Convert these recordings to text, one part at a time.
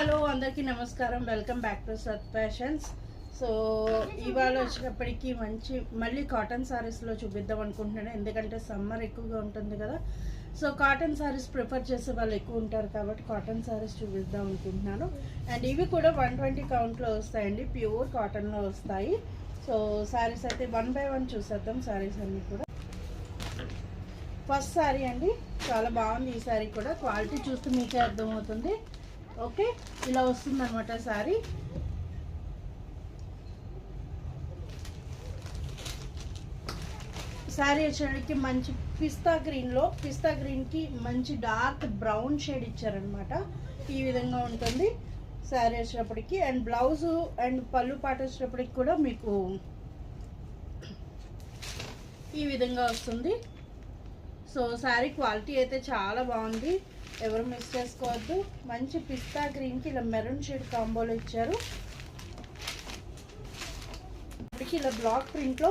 Hello అందరికీ నమస్కారం. Welcome back to సత్ ఫ్యాషన్స్. సో ఇవాళ వచ్చినప్పటికీ మళ్ళీ కాటన్ సారీస్లో చూపిద్దాం అనుకుంటున్నాను. ఎందుకంటే సమ్మర్ ఎక్కువగా ఉంటుంది కదా, సో కాటన్ సారీస్ ప్రిఫర్ చేసే వాళ్ళు ఎక్కువ ఉంటారు కాబట్టి కాటన్ సారీస్ చూపిద్దాం అనుకుంటున్నాను. అండ్ ఇవి కూడా 120 కౌంట్లో వస్తాయండి, ప్యూర్ కాటన్లో వస్తాయి. సో సారీస్ అయితే 1 బై 1 చూసేద్దాం. సారీస్ అన్నీ కూడా ఫస్ట్ సారీ అండి, చాలా బాగుంది. ఈ సారీ కూడా క్వాలిటీ చూస్తే మీకే అర్థమవుతుంది. ఓకే, ఇలా వస్తుంది అనమాట సారీ. సారీ వచ్చేటికి మంచి పిస్తా గ్రీన్కి మంచి డార్క్ బ్రౌన్ షేడ్ ఇచ్చారనమాట. ఈ విధంగా ఉంటుంది సారీ వచ్చేటప్పటికి. అండ్ బ్లౌజు అండ్ పళ్ళు పాట వచ్చేటప్పటికి కూడా మీకు ఈ విధంగా వస్తుంది. సో శారీ క్వాలిటీ అయితే చాలా బాగుంది, ఎవరు మిస్ చేసుకోవద్దు. మంచి పిస్తా గ్రీన్కి ఇలా మెరూన్ షేడ్ కాంబోలో ఇచ్చారు. ఇప్పటికి ఇలా బ్లాక్ ప్రింట్లో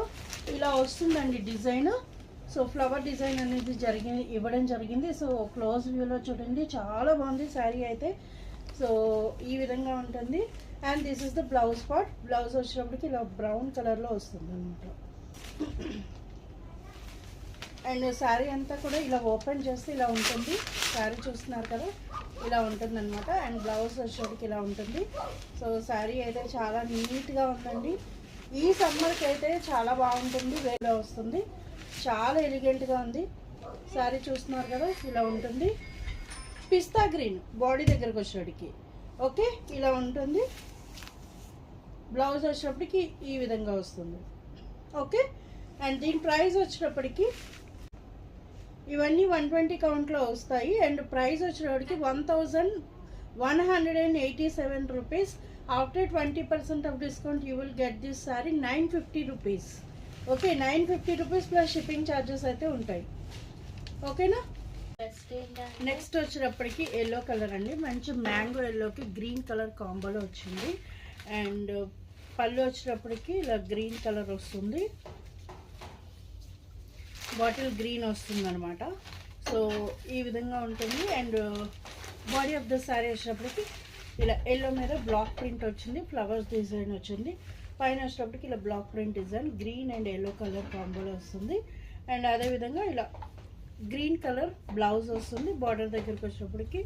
ఇలా వస్తుందండి డిజైన్. సో ఫ్లవర్ డిజైన్ అనేది ఇవ్వడం జరిగింది. సో క్లోజ్ వ్యూలో చూడండి, చాలా బాగుంది శారీ అయితే. సో ఈ విధంగా ఉంటుంది. And this is the blouse part. Blouse వచ్చినప్పటికి ఇలా బ్రౌన్ కలర్లో వస్తుంది అనమాట. అండ్ శారీ అంతా కూడా ఇలా ఓపెన్ చేస్తే ఇలా ఉంటుంది. శారీ చూస్తున్నారు కదా, ఇలా ఉంటుంది అనమాట. అండ్ బ్లౌజ్ వచ్చేటికి ఇలా ఉంటుంది. సో శారీ అయితే చాలా నీట్గా ఉందండి. ఈ సమ్మర్కి అయితే చాలా బాగుంటుంది, వేలో వస్తుంది. చాలా ఎలిగెంట్గా ఉంది. శారీ చూస్తున్నారు కదా, ఇలా ఉంటుంది. పిస్తా గ్రీన్ బాడీ దగ్గరకు వచ్చేటికి ఓకే, ఇలా ఉంటుంది. బ్లౌజ్ వచ్చేటప్పటికి ఈ విధంగా వస్తుంది. ఓకే, అండ్ దీని ప్రైస్ వచ్చేటప్పటికి ఇవన్నీ 120 కౌంట్లో వస్తాయి. అండ్ ప్రైస్ వచ్చేటప్పటికి 1187 rupees. After 20% off discount you will get this sorry 950 rupees. Okay, 950 rupees plus shipping charges అయితే ఉంటాయి. ఓకేనా. నెక్స్ట్ వచ్చేటప్పటికి ఎల్లో కలర్ అండి, మంచి మ్యాంగో ఎల్లోకి గ్రీన్ కలర్ కాంబోలో వచ్చింది. అండ్ పళ్ళు వచ్చేటప్పటికి ఇలా గ్రీన్ కలర్ వస్తుంది, బాటిల్ గ్రీన్ వస్తుంది అనమాట. సో ఈ విధంగా ఉంటుంది. And body of the sari వచ్చేటప్పటికి ఇలా ఎల్లో మీద బ్లాక్ ప్రింట్ వచ్చింది, ఫ్లవర్స్ డిజైన్ వచ్చింది. పైన వచ్చేటప్పటికి ఇలా black print design green and yellow colour కాంబోలో వస్తుంది. అండ్ అదేవిధంగా ఇలా గ్రీన్ కలర్ బ్లౌజ్ వస్తుంది. బార్డర్ దగ్గరికి వచ్చేటప్పటికి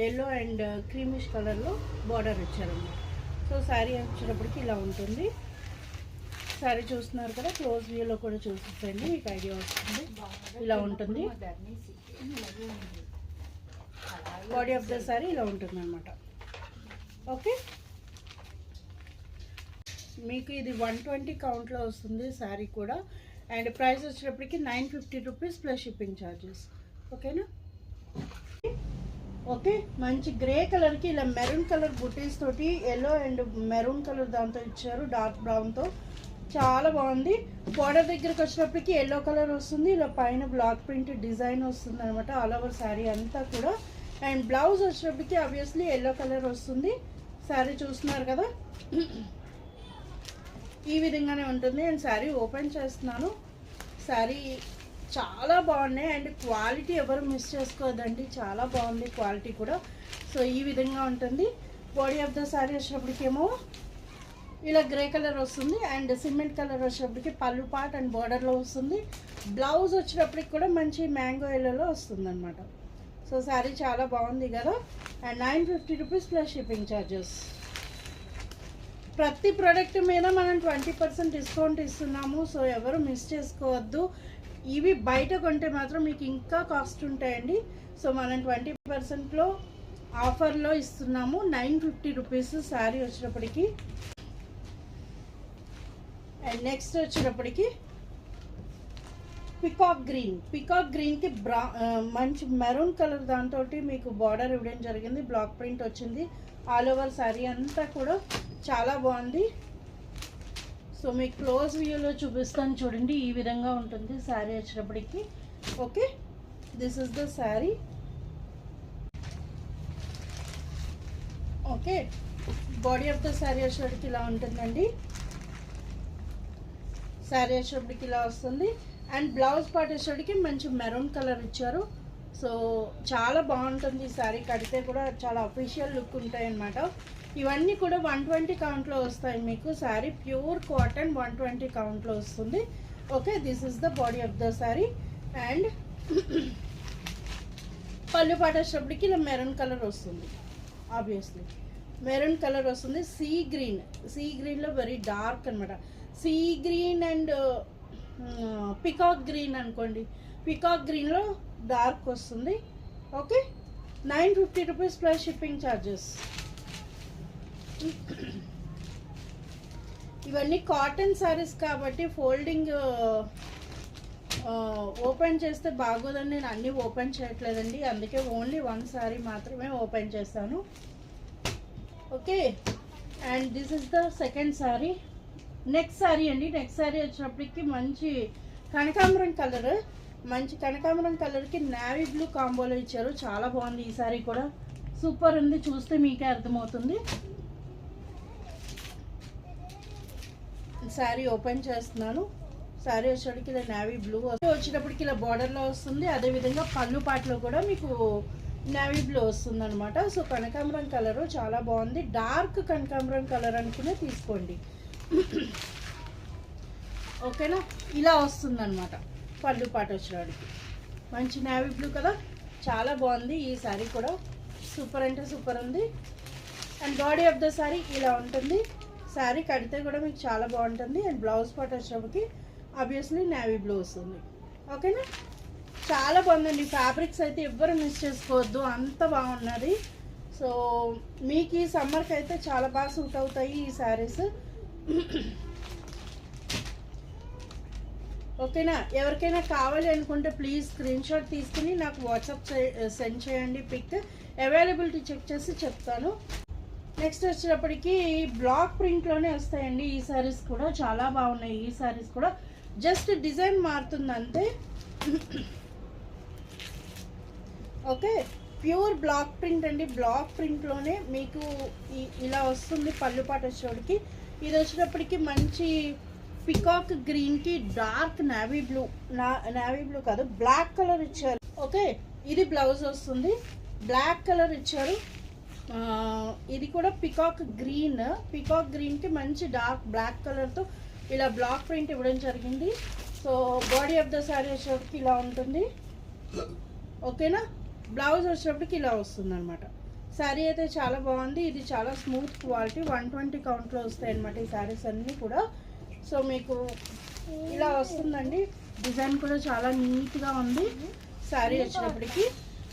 ఎల్లో అండ్ క్రీమిష్ కలర్లో బార్డర్ ఇచ్చారన్నమాట. సో శారీ వచ్చేటప్పటికి ఇలా ఉంటుంది. శారీ చూస్తున్నారు కదా, క్లోజ్ వ్యూలో కూడా చూసేసండి, మీకు ఐడియా వస్తుంది. ఇలా ఉంటుంది బాడీ ఆఫ్ ద శారీ, ఇలా ఉంటుంది అనమాట. ఓకే, మీకు ఇది 120 కౌంట్లో వస్తుంది శారీ కూడా. అండ్ ప్రైస్ వచ్చేటప్పటికి 950 రూపీస్ ప్లస్ షిప్పింగ్ ఛార్జెస్. ఓకేనా. ఓకే, మంచి గ్రే కలర్కి ఇలా మెరూన్ కలర్ బుటీస్ తోటి ఎల్లో అండ్ మెరూన్ కలర్ దాంతో ఇచ్చారు, డార్క్ బ్రౌన్తో. చాలా బాగుంది. బార్డర్ దగ్గరికి వచ్చినప్పటికి ఎల్లో కలర్ వస్తుంది, ఇలా పైన బ్లాక్ ప్రింట్ డిజైన్ వస్తుంది అనమాట ఆల్ ఓవర్ శారీ అంతా కూడా. అండ్ బ్లౌజ్ వచ్చినప్పటికి ఆబ్వియస్లీ ఎల్లో కలర్ వస్తుంది. శారీ చూస్తున్నారు కదా, ఈ విధంగానే ఉంటుంది. అండ్ శారీ ఓపెన్ చేస్తున్నాను. శారీ చాలా బాగున్నాయి. అండ్ క్వాలిటీ ఎవరు మిస్ చేసుకోవద్దండి, చాలా బాగుంది క్వాలిటీ కూడా. సో ఈ విధంగా ఉంటుంది. బాడీ ఆఫ్ ద శారీ వచ్చినప్పటికేమో ఇలా గ్రే కలర్ వస్తుంది. అండ్ సిమెంట్ కలర్ వచ్చేటప్పటికి పళ్ళు పార్ట్ అండ్ బార్డర్లో వస్తుంది. బ్లౌజ్ వచ్చేటప్పటికి కూడా మంచి మ్యాంగో ఎల్లోలో వస్తుంది అనమాట. సో శారీ చాలా బాగుంది కదా. And 950 rupees plus shipping charges. ప్రతి ప్రోడక్ట్ మీద మనం 20% డిస్కౌంట్ ఇస్తున్నాము. సో ఎవరు మిస్ చేసుకోవద్దు. ఇవి బయట కొంటే మాత్రం మీకు ఇంకా కాస్ట్ ఉంటాయండి. సో మనం 20%లో ఆఫర్లో ఇస్తున్నాము. 950 రూపీస్ శారీ వచ్చేటప్పటికి. అండ్ నెక్స్ట్ వచ్చేటప్పటికి పికాక్ గ్రీన్కి మంచి మెరూన్ కలర్ దాంతో మీకు బార్డర్ ఇవ్వడం జరిగింది, బ్లాక్ ప్రింట్ వచ్చింది ఆల్ ఓవర్ శారీ అంతా కూడా. చాలా బాగుంది. సో మీకు క్లోజ్ వ్యూలో చూపిస్తాను చూడండి, ఈ విధంగా ఉంటుంది శారీ వచ్చేటప్పటికి. Okay, this is the sari. Okay, body of the sari వచ్చేటప్పటికి ఇలా ఉంటుందండి. శారీ వచ్చేటప్పటికి ఇలా వస్తుంది. అండ్ బ్లౌజ్ పార్ట్ వచ్చేటప్పటికి మంచి మెరూన్ కలర్ ఇచ్చారు. సో చాలా బాగుంటుంది ఈ శారీ, కడితే కూడా చాలా అఫీషియల్ లుక్ ఉంటాయి అన్నమాట. ఇవన్నీ కూడా 120 కౌంట్లో వస్తాయి మీకు. శారీ ప్యూర్ కాటన్ 120 కౌంట్లో వస్తుంది. Okay, this is the body of the sari. And పళ్ళు పాట వచ్చేటప్పటికి ఇలా మెరూన్ కలర్ వస్తుంది. ఆబ్వియస్లీ మెరూన్ కలర్ వస్తుంది. సీ గ్రీన్లో వెరీ డార్క్ అనమాట. Sea green and peacock green అనుకోండి, పికాక్ గ్రీన్లో డార్క్ వస్తుంది. Okay, 950 rupees plus shipping charges. ఇవన్నీ కాటన్ శారీస్ కాబట్టి ఫోల్డింగ్ ఓపెన్ చేస్తే బాగోదని నేను అన్నీ ఓపెన్ చేయట్లేదండి. అందుకే ఓన్లీ 1 శారీ మాత్రమే ఓపెన్ చేస్తాను. Okay, and this is the second sari. Next sari అండి. నెక్స్ట్ శారీ వచ్చినప్పటికి మంచి కనకాంబరం కలర్, మంచి కనకాంబరం కలర్కి నావీ బ్లూ కాంబోలో ఇచ్చారు. చాలా బాగుంది ఈ శారీ కూడా, సూపర్ ఉంది. చూస్తే మీకే అర్థమవుతుంది. శారీ ఓపెన్ చేస్తున్నాను. శారీ వచ్చేటికి ఇలా నావీ బ్లూ వచ్చేటప్పటికి ఇలా బార్డర్లో వస్తుంది. అదేవిధంగా పళ్ళు పాటలో కూడా మీకు నావీ బ్లూ వస్తుంది అనమాట. సో కనకాంబరం కలరు చాలా బాగుంది. డార్క్ కనకాంబరం కలర్ అనుకునే తీసుకోండి. ఓకేనా, ఇలా వస్తుంది అనమాట పళ్ళు పాట వచ్చేవాడికి. మంచి నావీ బ్లూ కదా, చాలా బాగుంది ఈ శారీ కూడా, సూపర్ అంటే సూపర్ ఉంది. And body of the sari ఇలా ఉంటుంది. శారీ కడితే కూడా మీకు చాలా బాగుంటుంది. అండ్ బ్లౌజ్ పార్ట్ వచ్చేటప్పటికి ఆబ్వియస్లీ నావీ బ్లూ వస్తుంది. ఓకేనా, చాలా బాగుందండి. ఫ్యాబ్రిక్స్ అయితే ఎవ్వరు మిస్ చేసుకోవద్దు, అంత బాగున్నది. సో మీకు ఈ సమ్మర్కి అయితే చాలా బాగా సూట్ అవుతాయి ఈ శారీస్. ఓకేనా, ఎవరికైనా కావాలి అనుకుంటే ప్లీజ్ స్క్రీన్ షాట్ తీసుకుని నాకు వాట్సాప్ సెండ్ చేయండి. పిక్ అవైలబిలిటీ చెక్ చేసి చెప్తాను. నెక్స్ట్ వచ్చేటప్పటికి బ్లాక్ ప్రింట్లోనే వస్తాయండి ఈ శారీస్ కూడా, చాలా బాగున్నాయి ఈ శారీస్ కూడా. జస్ట్ డిజైన్ మారుతుంది అంతే. ఓకే, ప్యూర్ బ్లాక్ ప్రింట్ అండి. బ్లాక్ ప్రింట్లోనే మీకు ఇలా వస్తుంది పళ్ళు పాట వచ్చేటప్పటికి. ఇది వచ్చేటప్పటికి మంచి పికాక్ గ్రీన్కి dark navy blue, navy blue కాదు బ్లాక్ కలర్ ఇచ్చారు. ఓకే, ఇది బ్లౌజ్ వస్తుంది, బ్లాక్ కలర్ ఇచ్చారు. ఇది కూడా పికాక్ గ్రీన్కి మంచి డార్క్ బ్లాక్ కలర్తో ఇలా బ్లాక్ ప్రింట్ ఇవ్వడం జరిగింది. So body of the sari వచ్చేటప్పటికి ఇలా ఉంటుంది. ఓకేనా, బ్లౌజ్ వచ్చేటప్పటికి ఇలా వస్తుంది అనమాట. శారీ అయితే చాలా బాగుంది. ఇది చాలా స్మూత్ క్వాలిటీ, 120 కౌంట్లో వస్తాయి అనమాట ఈ శారీస్ అన్నీ కూడా. సో మీకు ఇలా వస్తుందండి. డిజైన్ కూడా చాలా నీట్గా ఉంది శారీ వచ్చేటప్పటికి.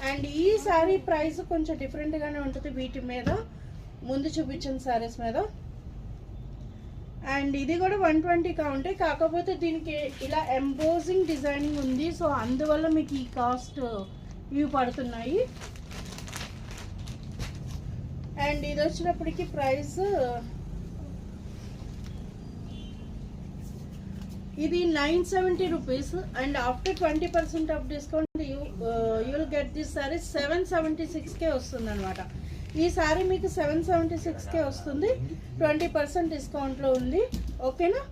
అండ్ ఈ శారీ ప్రైస్ కొంచెం డిఫరెంట్గానే ఉంటుంది వీటి మీద, ముందు చూపించిన శారీస్ మీద. అండ్ ఇది కూడా 120 కౌంటే, కాకపోతే దీనికి ఇలా ఎంబోజింగ్ డిజైనింగ్ ఉంది. సో అందువల్ల మీకు ఈ కాస్ట్ ఇవి పడుతున్నాయి. అండ్ ఇది వచ్చినప్పటికి ప్రైస్ ఇది 970 rupees. And after 20% off discount you will get this sari 776కే వస్తుంది అనమాట. ఈ శారీ మీకు 776కే వస్తుంది, 20% డిస్కౌంట్లో ఉంది. ఓకేనా,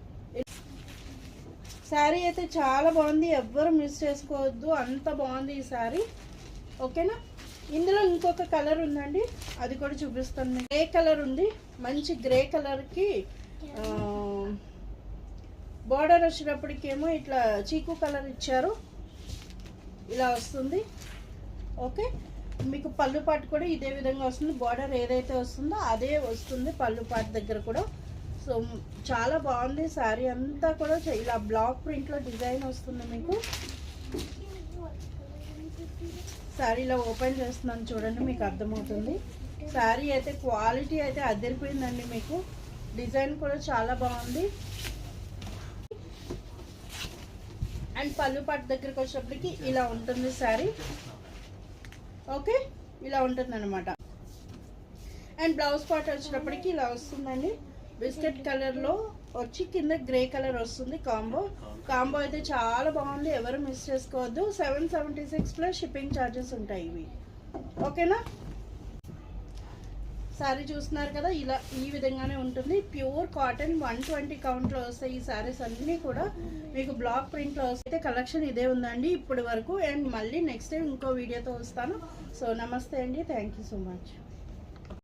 శారీ అయితే చాలా బాగుంది, ఎవ్వరు మిస్ చేసుకోవద్దు, అంత బాగుంది ఈ శారీ. ఓకేనా, ఇందులో ఇంకొక కలర్ ఉందండి, అది కూడా చూపిస్తాను. గ్రే కలర్ ఉంది, మంచి గ్రే కలర్కి బార్డర్ వచ్చేటప్పటికేమో ఇట్లా చీకు కలర్ ఇచ్చారు, ఇలా వస్తుంది. ఓకే, మీకు పళ్ళు పాటు కూడా ఇదే విధంగా వస్తుంది. బార్డర్ ఏదైతే వస్తుందో అదే వస్తుంది పళ్ళు పాటు దగ్గర కూడా. సో చాలా బాగుంది శారీ అంతా కూడా. ఇలా బ్లాక్ ప్రింట్లో డిజైన్ వస్తుంది మీకు. శారీలో ఓపెన్ చేస్తున్నాను చూడండి, మీకు అర్థమవుతుంది. శారీ అయితే క్వాలిటీ అయితే అదిరిపోయిందండి మీకు. డిజైన్ కూడా చాలా బాగుంది. అండ్ పళ్ళు పాటు దగ్గరికి వచ్చేటప్పటికి ఇలా ఉంటుంది శారీ. ఓకే, ఇలా ఉంటుంది అనమాట. అండ్ బ్లౌజ్ పార్ట్ వచ్చేటప్పటికి ఇలా వస్తుందండి. బిస్కెట్ కలర్లో వచ్చి కింద గ్రే కలర్ వస్తుంది. కాంబో అయితే చాలా బాగుంది, ఎవరు మిస్ చేసుకోవద్దు. 776 ప్లస్ షిప్పింగ్ ఛార్జెస్ ఉంటాయి ఇవి. ఓకేనా, శారీ చూస్తున్నారు కదా, ఇలా ఈ విధంగానే ఉంటుంది. ప్యూర్ కాటన్ 120 కౌంట్లో వస్తాయి ఈ శారీస్ అన్నీ కూడా. మీకు బ్లాక్ ప్రింట్లో వస్తే కలెక్షన్ ఇదే ఉందండి ఇప్పటి వరకు. అండ్ మళ్ళీ నెక్స్ట్ టైం ఇంకో వీడియోతో వస్తాను. సో నమస్తే అండి, థ్యాంక్ యూ సో మచ్.